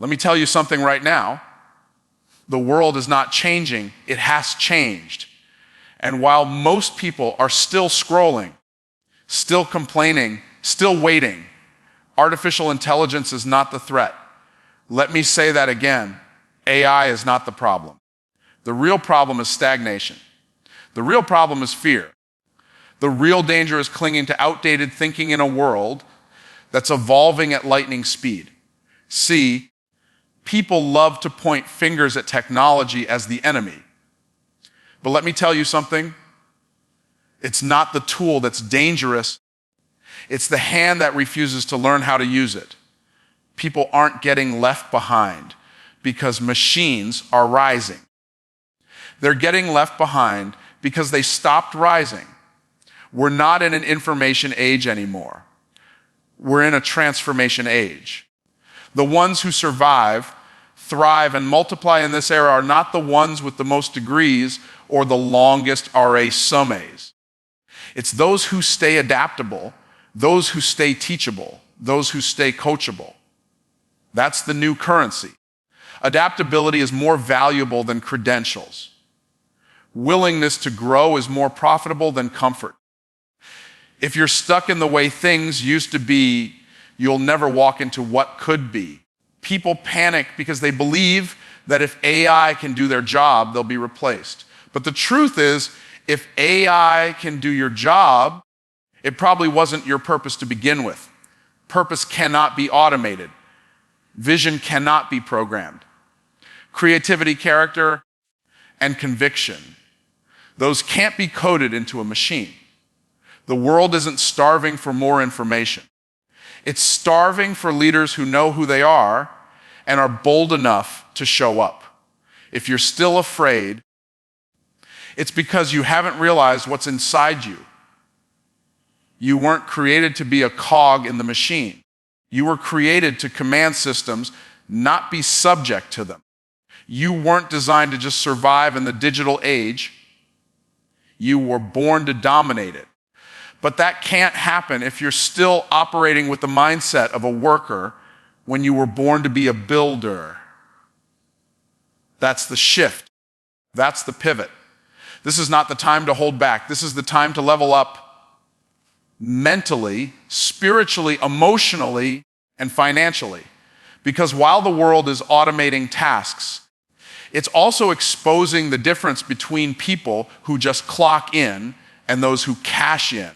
Let me tell you something right now. The world is not changing, it has changed. And while most people are still scrolling, still complaining, still waiting, artificial intelligence is not the threat. Let me say that again. AI is not the problem. The real problem is stagnation. The real problem is fear. The real danger is clinging to outdated thinking in a world that's evolving at lightning speed. See, people love to point fingers at technology as the enemy. But let me tell you something. It's not the tool that's dangerous. It's the hand that refuses to learn how to use it. People aren't getting left behind because machines are rising. They're getting left behind because they stopped rising. We're not in an information age anymore. We're in a transformation age. The ones who survive, thrive, and multiply in this era are not the ones with the most degrees or the longest RA summes. It's those who stay adaptable, those who stay teachable, those who stay coachable. That's the new currency. Adaptability is more valuable than credentials. Willingness to grow is more profitable than comfort. If you're stuck in the way things used to be, you'll never walk into what could be. People panic because they believe that if AI can do their job, they'll be replaced. But the truth is, if AI can do your job, it probably wasn't your purpose to begin with. Purpose cannot be automated. Vision cannot be programmed. Creativity, character, and conviction, those can't be coded into a machine. The world isn't starving for more information. It's starving for leaders who know who they are and are bold enough to show up. If you're still afraid, it's because you haven't realized what's inside you. You weren't created to be a cog in the machine. You were created to command systems, not be subject to them. You weren't designed to just survive in the digital age. You were born to dominate it. But that can't happen if you're still operating with the mindset of a worker when you were born to be a builder. That's the shift. That's the pivot. This is not the time to hold back. This is the time to level up mentally, spiritually, emotionally, and financially. Because while the world is automating tasks, it's also exposing the difference between people who just clock in and those who cash in.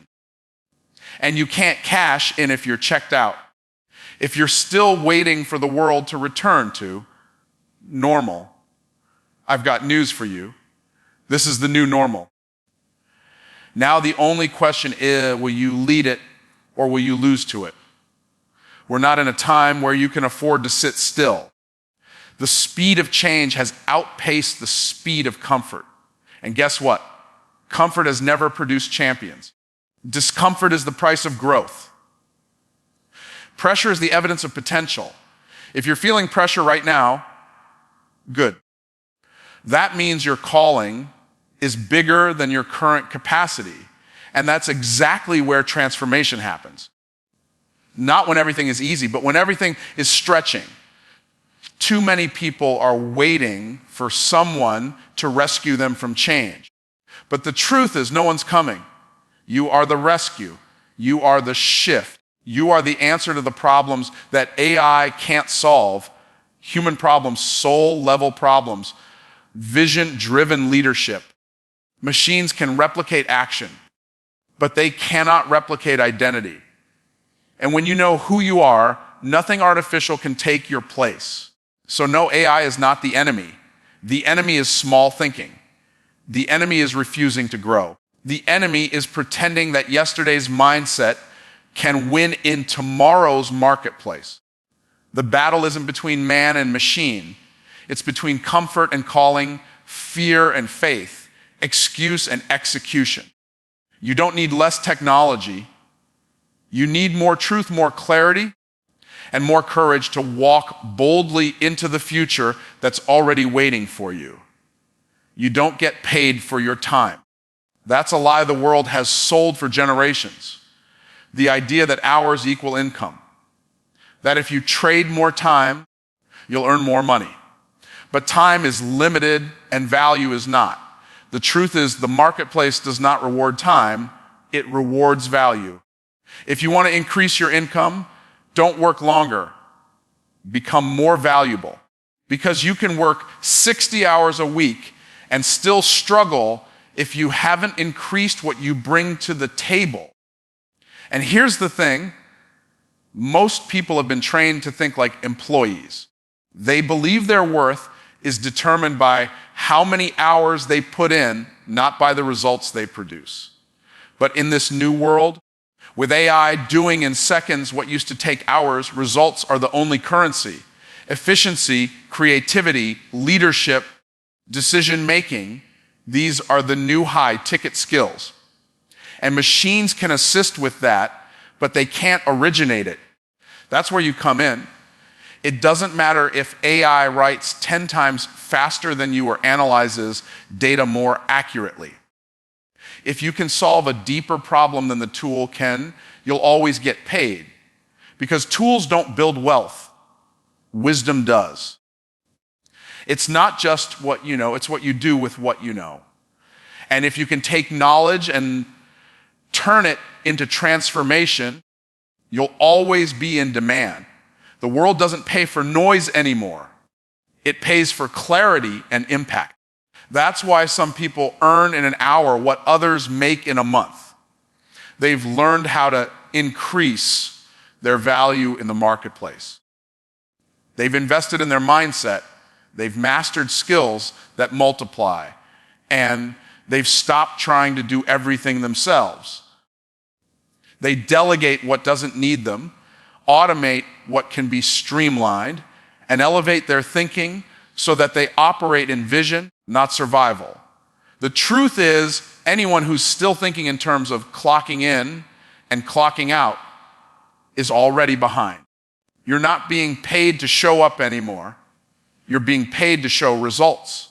And you can't cash in if you're checked out. If you're still waiting for the world to return to normal, I've got news for you. This is the new normal. Now the only question is, will you lead it or will you lose to it? We're not in a time where you can afford to sit still. The speed of change has outpaced the speed of comfort. And guess what? Comfort has never produced champions. Discomfort is the price of growth. Pressure is the evidence of potential. If you're feeling pressure right now, good. That means your calling is bigger than your current capacity. And that's exactly where transformation happens. Not when everything is easy, but when everything is stretching. Too many people are waiting for someone to rescue them from change. But the truth is, no one's coming. You are the rescue. You are the shift. You are the answer to the problems that AI can't solve. Human problems, soul-level problems, vision-driven leadership. Machines can replicate action, but they cannot replicate identity. And when you know who you are, nothing artificial can take your place. So no, AI is not the enemy. The enemy is small thinking. The enemy is refusing to grow. The enemy is pretending that yesterday's mindset can win in tomorrow's marketplace. The battle isn't between man and machine. It's between comfort and calling, fear and faith, excuse and execution. You don't need less technology. You need more truth, more clarity, and more courage to walk boldly into the future that's already waiting for you. You don't get paid for your time. That's a lie the world has sold for generations. The idea that hours equal income. That if you trade more time, you'll earn more money. But time is limited and value is not. The truth is the marketplace does not reward time, it rewards value. If you want to increase your income, don't work longer. Become more valuable. Because you can work 60 hours a week and still struggle if you haven't increased what you bring to the table. And here's the thing, most people have been trained to think like employees. They believe their worth is determined by how many hours they put in, not by the results they produce. But in this new world, with AI doing in seconds what used to take hours, results are the only currency. Efficiency, creativity, leadership, decision-making, these are the new high-ticket skills. And machines can assist with that, but they can't originate it. That's where you come in. It doesn't matter if AI writes 10 times faster than you or analyzes data more accurately. If you can solve a deeper problem than the tool can, you'll always get paid. Because tools don't build wealth. Wisdom does. It's not just what you know, it's what you do with what you know. And if you can take knowledge and turn it into transformation, you'll always be in demand. The world doesn't pay for noise anymore. It pays for clarity and impact. That's why some people earn in an hour what others make in a month. They've learned how to increase their value in the marketplace. They've invested in their mindset. They've mastered skills that multiply. And they've stopped trying to do everything themselves. They delegate what doesn't need them, automate what can be streamlined, and elevate their thinking so that they operate in vision, not survival. The truth is, anyone who's still thinking in terms of clocking in and clocking out is already behind. You're not being paid to show up anymore. You're being paid to show results.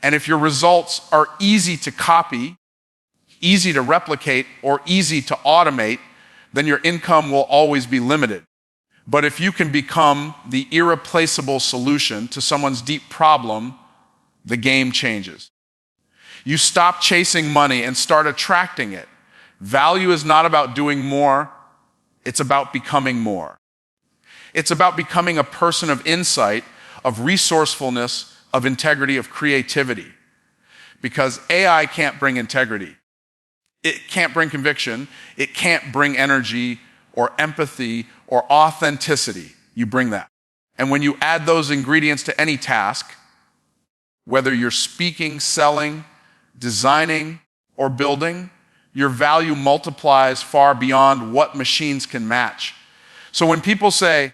And if your results are easy to copy, easy to replicate, or easy to automate, then your income will always be limited. But if you can become the irreplaceable solution to someone's deep problem, the game changes. You stop chasing money and start attracting it. Value is not about doing more, it's about becoming more. It's about becoming a person of insight, of resourcefulness, of integrity, of creativity. Because AI can't bring integrity. It can't bring conviction. It can't bring energy or empathy or authenticity. You bring that. And when you add those ingredients to any task, whether you're speaking, selling, designing, or building, your value multiplies far beyond what machines can match. So when people say,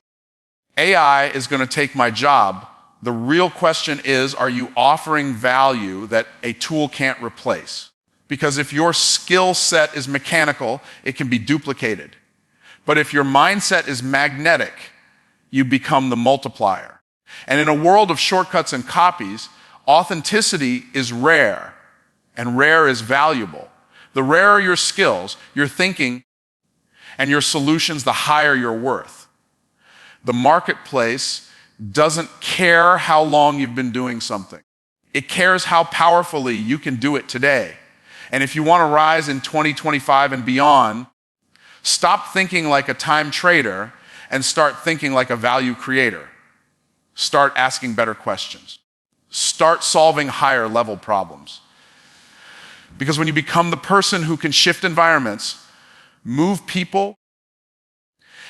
AI is going to take my job, the real question is, are you offering value that a tool can't replace? Because if your skill set is mechanical, it can be duplicated. But if your mindset is magnetic, you become the multiplier. And in a world of shortcuts and copies, authenticity is rare, and rare is valuable. The rarer your skills, your thinking, and your solutions, the higher your worth. The marketplace doesn't care how long you've been doing something. It cares how powerfully you can do it today. And if you want to rise in 2025 and beyond, stop thinking like a time trader and start thinking like a value creator. Start asking better questions. Start solving higher level problems. Because when you become the person who can shift environments, move people,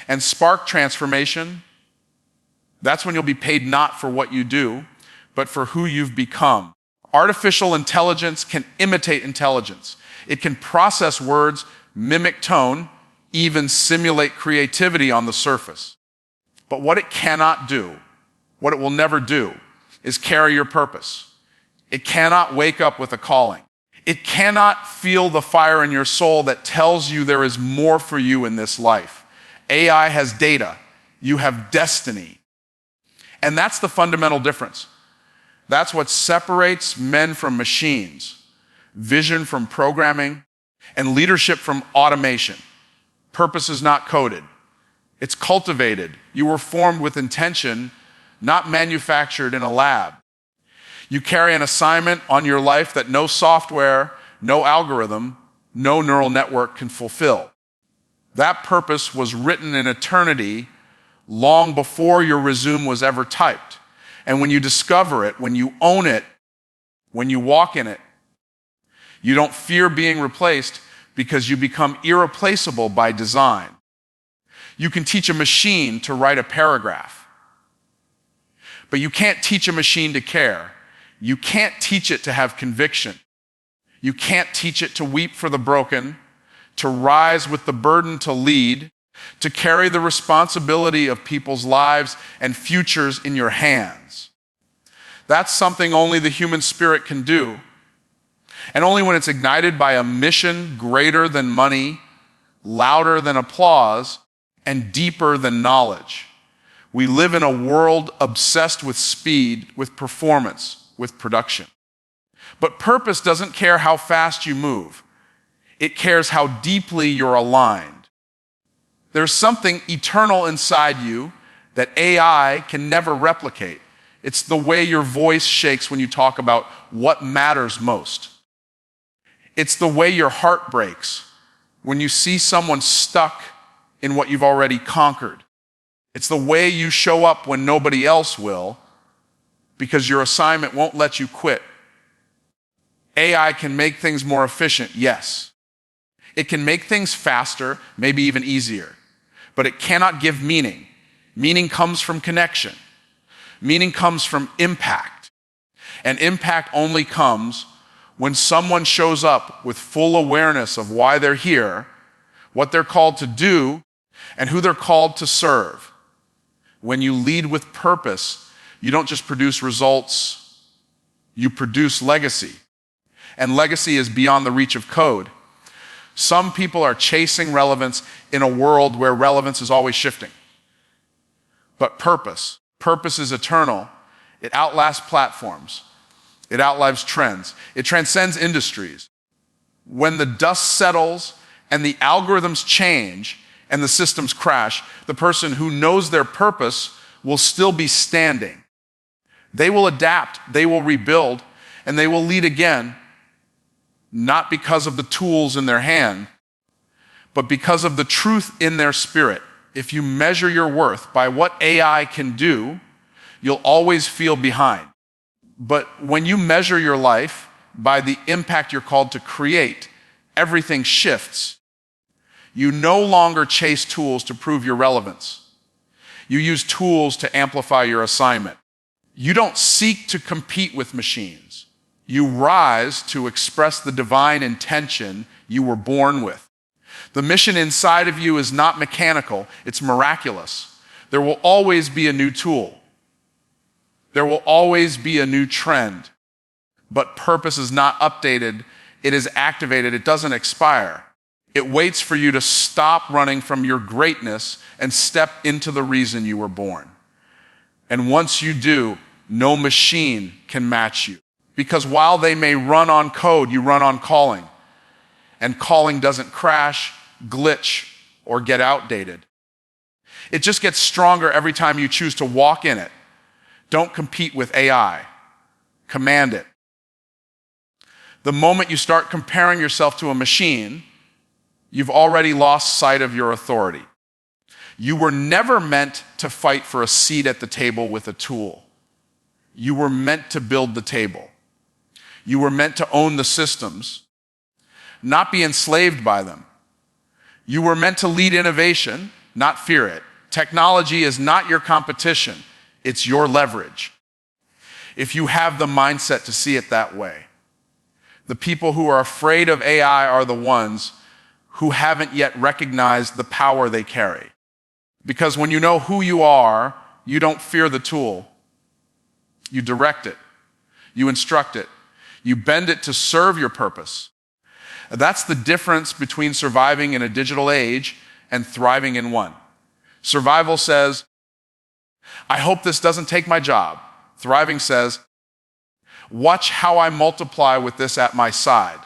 and spark transformation, that's when you'll be paid not for what you do, but for who you've become. Artificial intelligence can imitate intelligence. It can process words, mimic tone, even simulate creativity on the surface. But what it cannot do, what it will never do, is carry your purpose. It cannot wake up with a calling. It cannot feel the fire in your soul that tells you there is more for you in this life. AI has data. You have destiny. And that's the fundamental difference. That's what separates men from machines, vision from programming, and leadership from automation. Purpose is not coded. It's cultivated. You were formed with intention, not manufactured in a lab. You carry an assignment on your life that no software, no algorithm, no neural network can fulfill. That purpose was written in eternity long before your resume was ever typed. And when you discover it, when you own it, when you walk in it, you don't fear being replaced because you become irreplaceable by design. You can teach a machine to write a paragraph, but you can't teach a machine to care. You can't teach it to have conviction. You can't teach it to weep for the broken, to rise with the burden to lead, to carry the responsibility of people's lives and futures in your hands. That's something only the human spirit can do. And only when it's ignited by a mission greater than money, louder than applause, and deeper than knowledge. We live in a world obsessed with speed, with performance, with production. But purpose doesn't care how fast you move. It cares how deeply you're aligned. There's something eternal inside you that AI can never replicate. It's the way your voice shakes when you talk about what matters most. It's the way your heart breaks when you see someone stuck in what you've already conquered. It's the way you show up when nobody else will, because your assignment won't let you quit. AI can make things more efficient, yes. It can make things faster, maybe even easier, but it cannot give meaning. Meaning comes from connection. Meaning comes from impact. And impact only comes when someone shows up with full awareness of why they're here, what they're called to do, and who they're called to serve. When you lead with purpose, you don't just produce results, you produce legacy. And legacy is beyond the reach of code. Some people are chasing relevance in a world where relevance is always shifting. But purpose is eternal. It outlasts platforms. It outlives trends. It transcends industries. When the dust settles and the algorithms change and the systems crash, the person who knows their purpose will still be standing. They will adapt, they will rebuild, and they will lead again, not because of the tools in their hand, but because of the truth in their spirit. If you measure your worth by what AI can do, you'll always feel behind. But when you measure your life by the impact you're called to create, everything shifts. You no longer chase tools to prove your relevance. You use tools to amplify your assignment. You don't seek to compete with machines. You rise to express the divine intention you were born with. The mission inside of you is not mechanical, it's miraculous. There will always be a new tool. There will always be a new trend. But purpose is not updated, it is activated, it doesn't expire. It waits for you to stop running from your greatness and step into the reason you were born. And once you do, no machine can match you. Because while they may run on code, you run on calling. And calling doesn't crash, glitch, or get outdated. It just gets stronger every time you choose to walk in it. Don't compete with AI. Command it. The moment you start comparing yourself to a machine, you've already lost sight of your authority. You were never meant to fight for a seat at the table with a tool. You were meant to build the table. You were meant to own the systems, not be enslaved by them. You were meant to lead innovation, not fear it. Technology is not your competition, it's your leverage. If you have the mindset to see it that way. The people who are afraid of AI are the ones who haven't yet recognized the power they carry. Because when you know who you are, you don't fear the tool. You direct it. You instruct it. You bend it to serve your purpose. That's the difference between surviving in a digital age and thriving in one. Survival says, I hope this doesn't take my job. Thriving says, watch how I multiply with this at my side.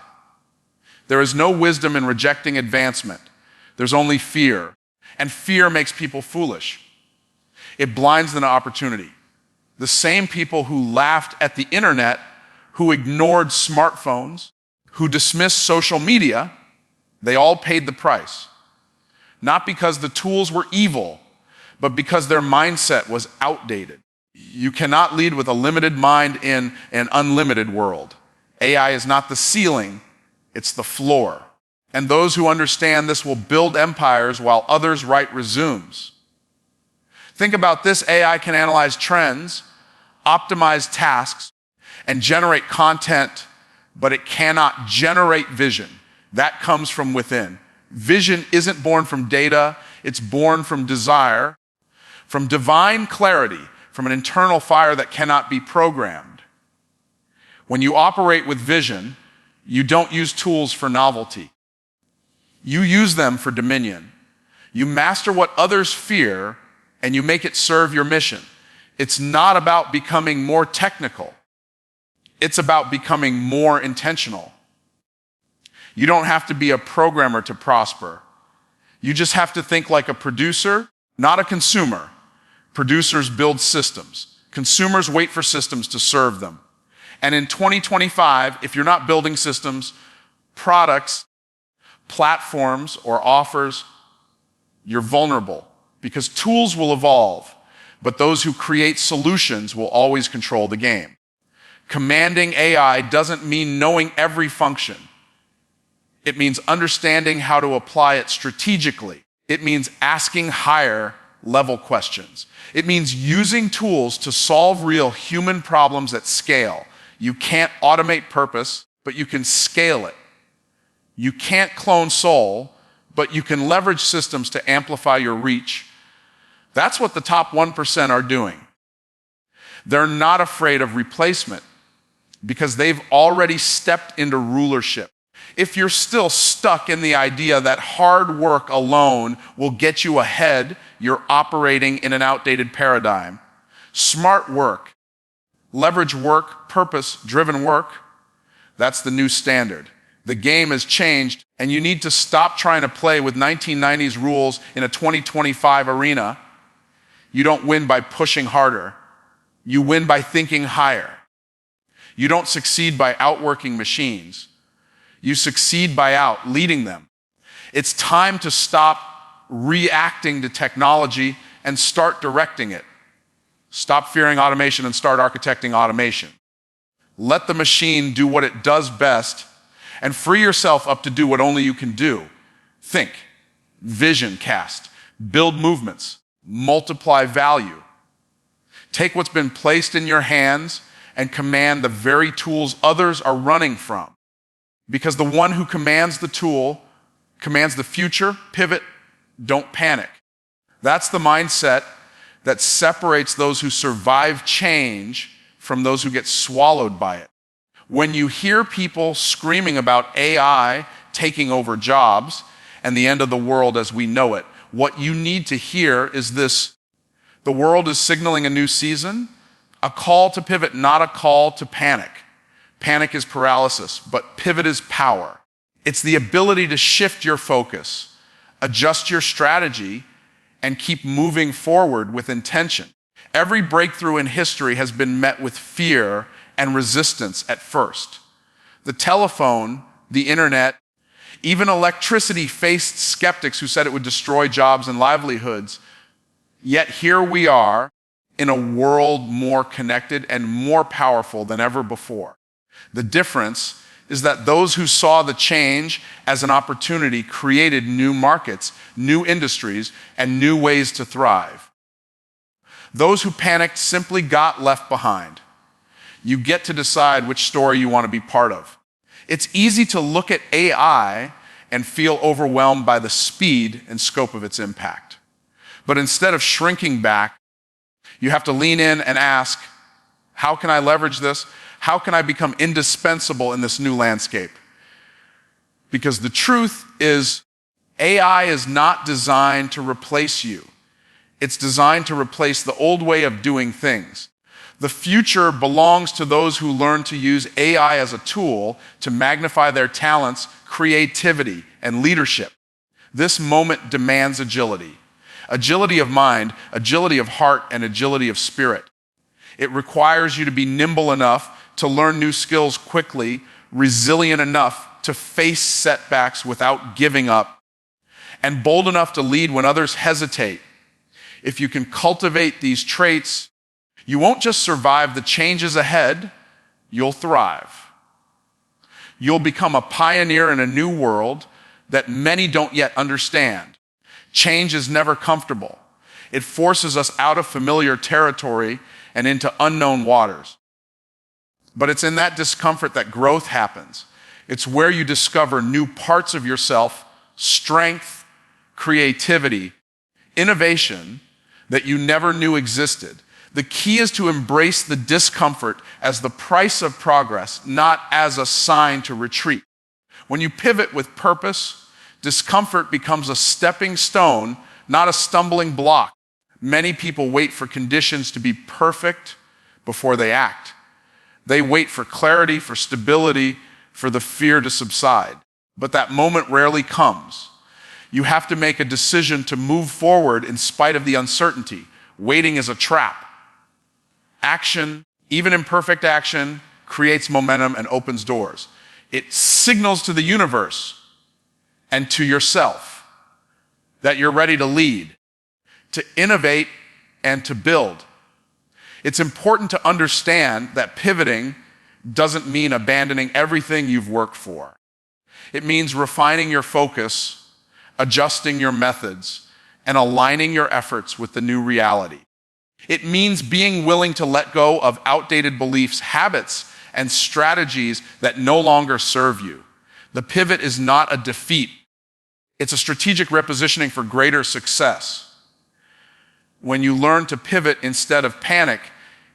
There is no wisdom in rejecting advancement. There's only fear. And fear makes people foolish. It blinds them to opportunity. The same people who laughed at the internet, who ignored smartphones, who dismissed social media, they all paid the price. Not because the tools were evil, but because their mindset was outdated. You cannot lead with a limited mind in an unlimited world. AI is not the ceiling, it's the floor. And those who understand this will build empires while others write resumes. Think about this: AI can analyze trends, optimize tasks, and generate content, but it cannot generate vision. That comes from within. Vision isn't born from data, it's born from desire, from divine clarity, from an internal fire that cannot be programmed. When you operate with vision, you don't use tools for novelty. You use them for dominion. You master what others fear, and you make it serve your mission. It's not about becoming more technical. It's about becoming more intentional. You don't have to be a programmer to prosper. You just have to think like a producer, not a consumer. Producers build systems. Consumers wait for systems to serve them. And in 2025, if you're not building systems, products, platforms, or offers, you're vulnerable, because tools will evolve, but those who create solutions will always control the game. Commanding AI doesn't mean knowing every function. It means understanding how to apply it strategically. It means asking higher level questions. It means using tools to solve real human problems at scale. You can't automate purpose, but you can scale it. You can't clone soul, but you can leverage systems to amplify your reach. That's what the top 1% are doing. They're not afraid of replacement because they've already stepped into rulership. If you're still stuck in the idea that hard work alone will get you ahead, you're operating in an outdated paradigm. Smart work, leverage work, purpose-driven work, that's the new standard. The game has changed, and you need to stop trying to play with 1990s rules in a 2025 arena. You don't win by pushing harder. You win by thinking higher. You don't succeed by outworking machines. You succeed by outleading them. It's time to stop reacting to technology and start directing it. Stop fearing automation and start architecting automation. Let the machine do what it does best, and free yourself up to do what only you can do. Think, vision cast, build movements, multiply value. Take what's been placed in your hands and command the very tools others are running from. Because the one who commands the tool commands the future. Pivot, don't panic. That's the mindset that separates those who survive change from those who get swallowed by it. When you hear people screaming about AI taking over jobs and the end of the world as we know it, what you need to hear is this: the world is signaling a new season, a call to pivot, not a call to panic. Panic is paralysis, but pivot is power. It's the ability to shift your focus, adjust your strategy, and keep moving forward with intention. Every breakthrough in history has been met with fear and resistance at first. The telephone, the internet, even electricity faced skeptics who said it would destroy jobs and livelihoods. Yet here we are in a world more connected and more powerful than ever before. The difference is that those who saw the change as an opportunity created new markets, new industries, and new ways to thrive. Those who panicked simply got left behind. You get to decide which story you want to be part of. It's easy to look at AI and feel overwhelmed by the speed and scope of its impact. But instead of shrinking back, you have to lean in and ask, how can I leverage this? How can I become indispensable in this new landscape? Because the truth is, AI is not designed to replace you. It's designed to replace the old way of doing things. The future belongs to those who learn to use AI as a tool to magnify their talents, creativity, and leadership. This moment demands agility. Agility of mind, agility of heart, and agility of spirit. It requires you to be nimble enough to learn new skills quickly, resilient enough to face setbacks without giving up, and bold enough to lead when others hesitate. If you can cultivate these traits, you won't just survive the changes ahead, you'll thrive. You'll become a pioneer in a new world that many don't yet understand. Change is never comfortable. It forces us out of familiar territory and into unknown waters. But it's in that discomfort that growth happens. It's where you discover new parts of yourself, strength, creativity, innovation that you never knew existed. The key is to embrace the discomfort as the price of progress, not as a sign to retreat. When you pivot with purpose, discomfort becomes a stepping stone, not a stumbling block. Many people wait for conditions to be perfect before they act. They wait for clarity, for stability, for the fear to subside. But that moment rarely comes. You have to make a decision to move forward in spite of the uncertainty. Waiting is a trap. Action, even imperfect action, creates momentum and opens doors. It signals to the universe and to yourself that you're ready to lead, to innovate, and to build. It's important to understand that pivoting doesn't mean abandoning everything you've worked for. It means refining your focus, adjusting your methods, and aligning your efforts with the new reality. It means being willing to let go of outdated beliefs, habits, and strategies that no longer serve you. The pivot is not a defeat. It's a strategic repositioning for greater success. When you learn to pivot instead of panic,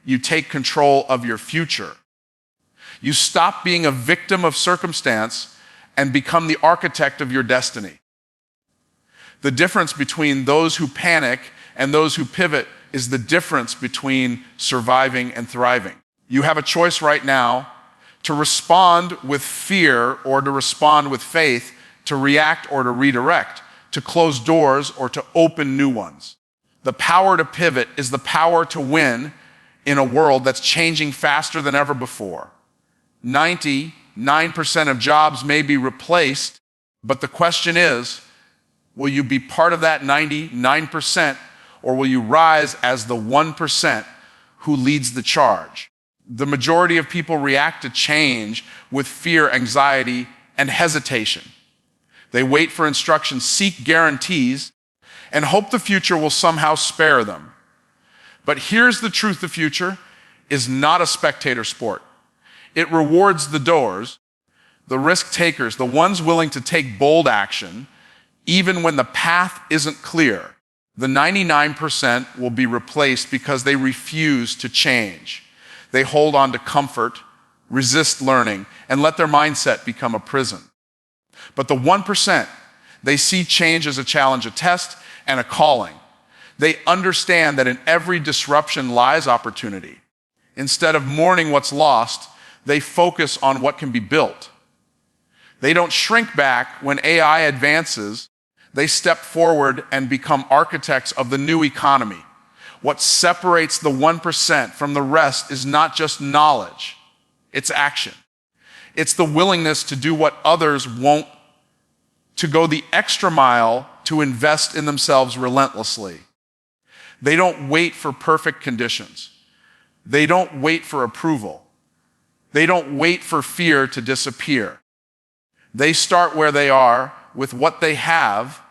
you take control of your future. You stop being a victim of circumstance and become the architect of your destiny. The difference between those who panic and those who pivot is the difference between surviving and thriving. You have a choice right now to respond with fear or to respond with faith, to react or to redirect, to close doors or to open new ones. The power to pivot is the power to win in a world that's changing faster than ever before. 99% of jobs may be replaced, but the question is, will you be part of that 99%, or will you rise as the 1% who leads the charge? The majority of people react to change with fear, anxiety, and hesitation. They wait for instructions, seek guarantees, and hope the future will somehow spare them. But here's the truth: the future is not a spectator sport. It rewards the doers, the risk takers, the ones willing to take bold action, even when the path isn't clear. The 99% will be replaced because they refuse to change. They hold on to comfort, resist learning, and let their mindset become a prison. But the 1%, they see change as a challenge, a test, and a calling. They understand that in every disruption lies opportunity. Instead of mourning what's lost, they focus on what can be built. They don't shrink back when AI advances. They step forward and become architects of the new economy. What separates the 1% from the rest is not just knowledge, it's action. It's the willingness to do what others won't, to go the extra mile, to invest in themselves relentlessly. They don't wait for perfect conditions. They don't wait for approval. They don't wait for fear to disappear. They start where they are with what they have,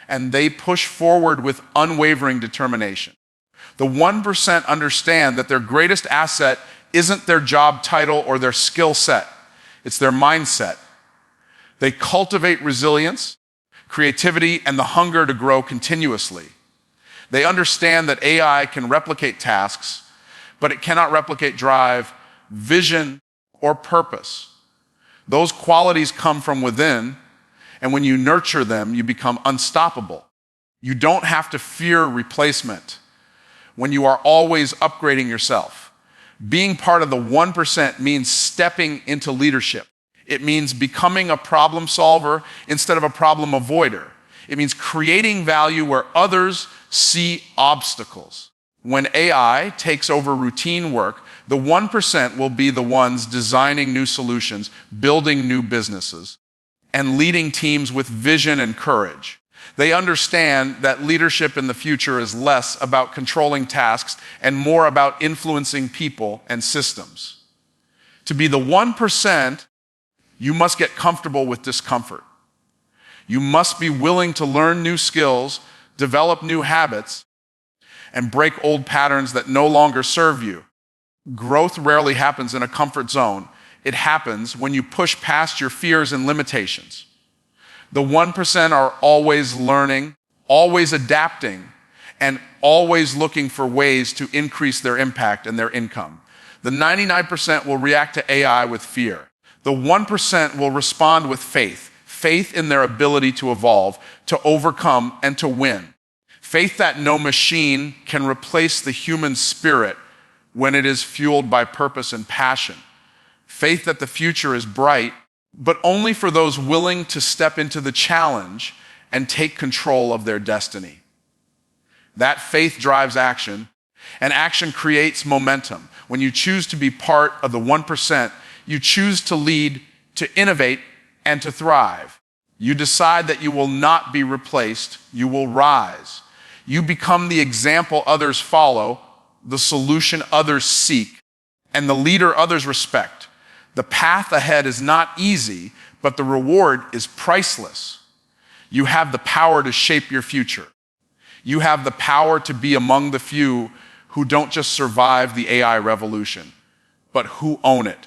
and they push forward with unwavering determination. The 1% understand that their greatest asset isn't their job title or their skill set. It's their mindset. They cultivate resilience, creativity, and the hunger to grow continuously. They understand that AI can replicate tasks, but it cannot replicate drive, vision, or purpose. Those qualities come from within, and when you nurture them, you become unstoppable. You don't have to fear replacement when you are always upgrading yourself. Being part of the 1% means stepping into leadership. It means becoming a problem solver instead of a problem avoider. It means creating value where others see obstacles. When AI takes over routine work, the 1% will be the ones designing new solutions, building new businesses, and leading teams with vision and courage. They understand that leadership in the future is less about controlling tasks and more about influencing people and systems. To be the 1%, you must get comfortable with discomfort. You must be willing to learn new skills, develop new habits, and break old patterns that no longer serve you. Growth rarely happens in a comfort zone. It happens when you push past your fears and limitations. The 1% are always learning, always adapting, and always looking for ways to increase their impact and their income. The 99% will react to AI with fear. The 1% will respond with faith, faith in their ability to evolve, to overcome, and to win. Faith that no machine can replace the human spirit when it is fueled by purpose and passion. Faith that the future is bright, but only for those willing to step into the challenge and take control of their destiny. That faith drives action, and action creates momentum. When you choose to be part of the 1%, you choose to lead, to innovate, and to thrive. You decide that you will not be replaced, you will rise. You become the example others follow, the solution others seek, and the leader others respect. The path ahead is not easy, but the reward is priceless. You have the power to shape your future. You have the power to be among the few who don't just survive the AI revolution, but who own it.